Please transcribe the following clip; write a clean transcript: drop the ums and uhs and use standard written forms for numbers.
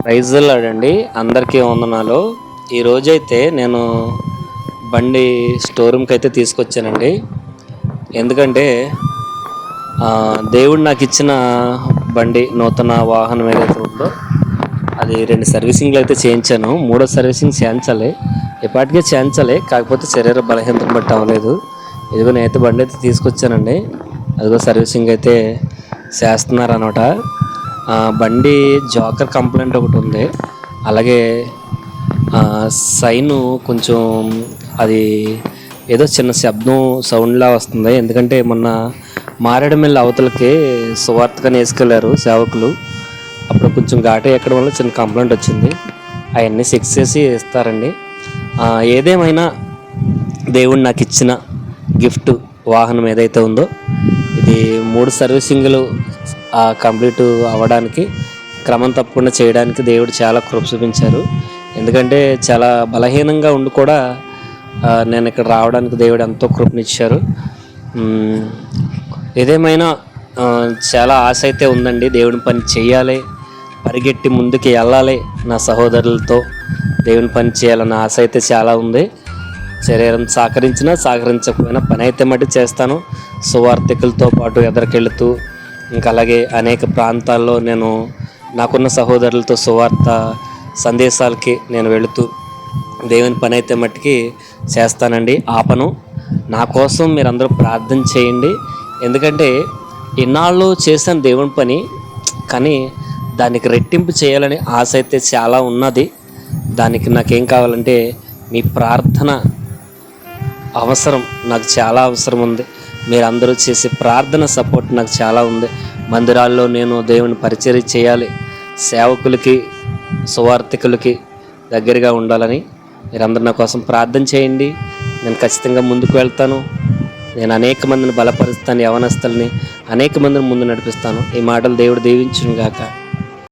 Praise లార్డండి. అందరికీ వందనాలు. ఈరోజైతే నేను బండి స్టోర్ రూమ్‌కి అయితే తీసుకొచ్చానండి. ఎందుకంటే దేవుడు నాకు ఇచ్చిన బండి నూతన వాహనం ఏదైతే ఉందో అది 2 సర్వీసింగ్లు అయితే చేయించాను. మూడో సర్వీసింగ్ చేయించాలి. ఎప్పటికే చేయించాలి, కాకపోతే శరీర బలహీనతను బట్టి అవ్వలేదు. ఇదిగో నేనైతే బండి అయితే తీసుకొచ్చానండి. అదిగో సర్వీసింగ్ అయితే చేస్తున్నారనమాట. బండి జోకర్ కంప్లైంట్ ఒకటి ఉంది. అలాగే సైను కొంచెం అది ఏదో చిన్న సౌండ్లా వస్తుంది. ఎందుకంటే మొన్న మారేడుమిల్లి అవతలకి సువార్తకని వేసుకెళ్ళారు సేవకులు. అప్పుడు కొంచెం ఘాటు ఎక్కడం వల్ల చిన్న కంప్లైంట్ వచ్చింది. అవన్నీ చెక్ చేసి ఇస్తారండి. ఏదేమైనా దేవుడు నాకు ఇచ్చిన గిఫ్ట్ వాహనం ఏదైతే ఉందో ఇది 3 సర్వీసింగ్లు కంప్లీట్ అవ్వడానికి, క్రమం తప్పకుండా చేయడానికి దేవుడు చాలా కృప చూపించారు. ఎందుకంటే చాలా బలహీనంగా ఉండి కూడా నేను ఇక్కడ రావడానికి దేవుడు ఎంతో కృపనిచ్చారు. ఏదేమైనా చాలా ఆశ అయితే ఉందండి. దేవుని పని చేయాలి, పరిగెట్టి ముందుకు వెళ్ళాలి, నా సహోదరులతో దేవుని పని చేయాలన్న ఆశ అయితే చాలా ఉంది. శరీరం సహకరించకపోయినా పని అయితే మట్టి చేస్తాను. సువార్థికులతో పాటు ఎదరికెళ్తూ ఇంకా అలాగే అనేక ప్రాంతాల్లో నేను నాకున్న సహోదరులతో సువార్త సందేశాలకి నేను వెళుతూ దేవుని పని అయితే మట్టికి చేస్తానండి. ఆపను. నా కోసం మీరందరూ ప్రార్థన చేయండి. ఎందుకంటే ఇన్నాళ్ళు చేసిన దేవుని పని, కానీ దానికి రెట్టింపు చేయాలని ఆశ అయితే చాలా ఉన్నది. దానికి నాకేం కావాలంటే మీ ప్రార్థన అవసరం, నాకు చాలా అవసరం ఉంది. మీరందరూ చేసే ప్రార్థన సపోర్ట్ నాకు చాలా ఉంది. మందిరాల్లో నేను దేవుని పరిచర్య చేయాలి, సేవకులకి సువార్థికులకి దగ్గరగా ఉండాలని మీరందరూ నా కోసం ప్రార్థన చేయండి. నేను ఖచ్చితంగా ముందుకు వెళ్తాను. నేను అనేక మందిని బలపరుస్తాను, యవనస్తుల్ని అనేక మందిని ముందు నడిపిస్తాను. ఈ మాటలు దేవుడు దీవించును గాక.